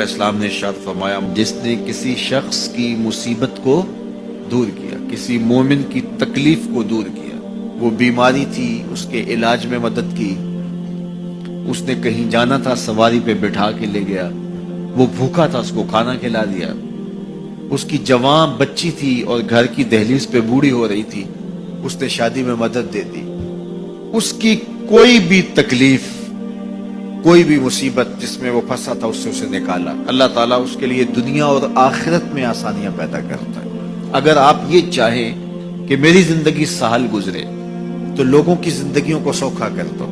علیہ السلام نے ارشاد فرمایا، جس نے کسی شخص کی مصیبت کو دور کیا، کسی مومن کی تکلیف کو دور کیا، وہ بیماری تھی اس کے علاج میں مدد کی، اس نے کہیں جانا تھا سواری پہ بٹھا کے لے گیا، وہ بھوکا تھا اس کو کھانا کھلا دیا، اس کی جوان بچی تھی اور گھر کی دہلیز پہ بوڑھی ہو رہی تھی، اس نے شادی میں مدد دے دی، اس کی کوئی بھی تکلیف، کوئی بھی مصیبت جس میں وہ پھنسا تھا اس سے اسے نکالا۔ اللہ تعالیٰ اس کے لیے دنیا اور آخرت میں آسانیاں پیدا کرتا ہے۔ اگر آپ یہ چاہیں کہ میری زندگی سہل گزرے تو لوگوں کی زندگیوں کو سوکھا کر دو۔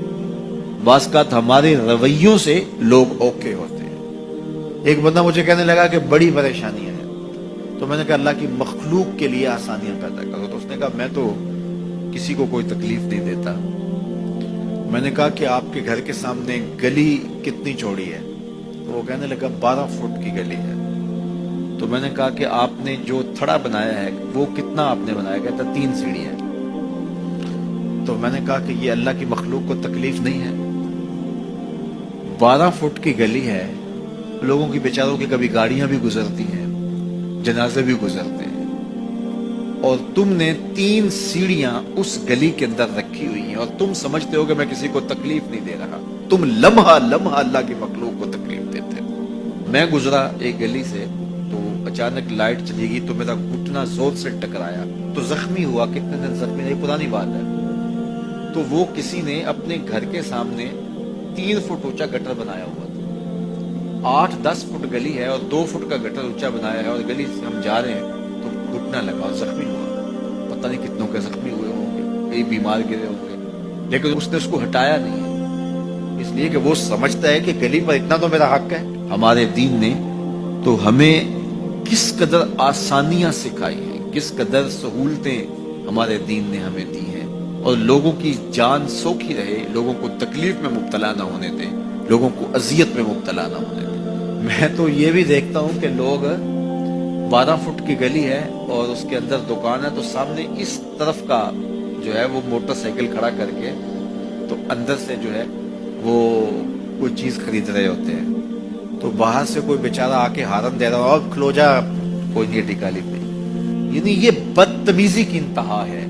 بعض اوقات ہمارے رویوں سے لوگ اوکے ہوتے ہیں۔ ایک بندہ مجھے کہنے لگا کہ بڑی پریشانیاں ہیں، تو میں نے کہا اللہ کی مخلوق کے لیے آسانیاں پیدا کرو۔ تو اس نے کہا میں تو کسی کو کوئی تکلیف نہیں دیتا۔ میں نے کہا کہ آپ کے گھر کے سامنے گلی کتنی چوڑی ہے؟ تو وہ کہنے لگا 12 فٹ کی گلی ہے۔ تو میں نے کہا کہ آپ نے جو تھڑا بنایا ہے وہ کتنا آپ نے بنایا؟ کہتا 3 سیڑھیاں۔ تو میں نے کہا کہ یہ اللہ کی مخلوق کو تکلیف نہیں ہے؟ 12 فٹ کی گلی ہے، لوگوں کی بیچاروں کی کبھی گاڑیاں بھی گزرتی ہیں، جنازے بھی گزرتے ہیں، اور تم نے 3 سیڑھیاں اس گلی کے اندر رکھی ہوئی ہیں اور تم سمجھتے ہو کہ میں کسی کو تکلیف نہیں دے رہا۔ تم لمحہ لمحہ اللہ کی مخلوق کو تکلیف دیتے ہو۔ میں گزرا ایک گلی سے تو اچانک لائٹ چلی گئی تو میرا گھٹنا زور سے ٹکرایا تو زخمی ہوا۔ کتنے دن زخمی نہیں، پرانی بات ہے۔ تو وہ کسی نے اپنے گھر کے سامنے 3 فٹ اونچا گٹر بنایا ہوا تھا۔ 8-10 فٹ گلی ہے اور 2 فٹ کا گٹر اونچا بنایا ہے، اور گلی سے ہم جا رہے ہیں تو گھٹنا لگا اور زخمی ہوا۔ پتہ نہیں کتنوں کے زخمی ہوئے ہوں گے، کئی بیمار گرے ہوں گے، لیکن اس نے اس کو ہٹایا نہیں ہے، اس لیے کہ وہ سمجھتا ہے کہ گلی پر اتنا تو میرا حق ہے۔ ہمارے دین نے تو ہمیں کس قدر آسانیاں سکھائی ہیں، کس قدر سہولتیں ہمارے دین نے ہمیں دی ہیں، اور لوگوں کی جان سوکھی رہے، لوگوں کو تکلیف میں مبتلا نہ ہونے دیں، لوگوں کو اذیت میں مبتلا نہ ہونے دیں۔ میں تو یہ بھی دیکھتا ہوں کہ لوگ 12 فٹ کی گلی ہے اور اس کے اندر دکان ہے، تو سامنے اس طرف کا جو ہے وہ موٹر سائیکل کھڑا کر کے تو اندر سے جو ہے وہ کوئی چیز خرید رہے ہوتے ہیں، تو باہر سے کوئی بیچارہ آ کے ہارن دے رہا ہو، اور کھلو جا، کوئی نہیں ٹکالی پہ۔ یعنی یہ بدتمیزی کی انتہا ہے،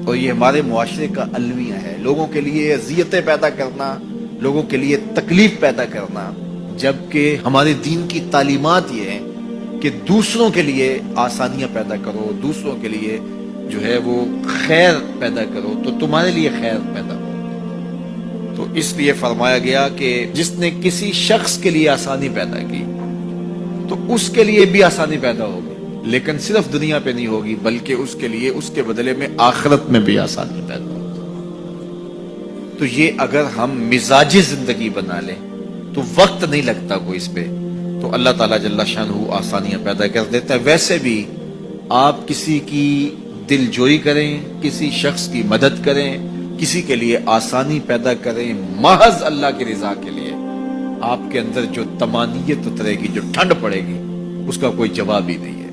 اور یہ ہمارے معاشرے کا المیہ ہے، لوگوں کے لیے اذیتیں پیدا کرنا، لوگوں کے لیے تکلیف پیدا کرنا، جبکہ ہمارے دین کی تعلیمات یہ ہیں کہ دوسروں کے لیے آسانیاں پیدا کرو، دوسروں کے لیے جو ہے وہ خیر پیدا کرو تو تمہارے لیے خیر پیدا ہو۔ تو اس لیے فرمایا گیا کہ جس نے کسی شخص کے لیے آسانی پیدا کی تو اس کے لیے بھی آسانی پیدا ہوگی، لیکن صرف دنیا پہ نہیں ہوگی بلکہ اس کے لیے اس کے بدلے میں آخرت میں بھی آسانی پیدا ہوگی۔ تو یہ اگر ہم مزاجی زندگی بنا لیں تو وقت نہیں لگتا کوئی اس پہ، تو اللہ تعالیٰ جل شانہ آسانیاں پیدا کر دیتا ہے۔ ویسے بھی آپ کسی کی دل جوئی کریں، کسی شخص کی مدد کریں، کسی کے لیے آسانی پیدا کریں محض اللہ کی رضا کے لیے، آپ کے اندر جو طمانینت اترے گی، جو ٹھنڈ پڑے گی، اس کا کوئی جواب ہی نہیں ہے۔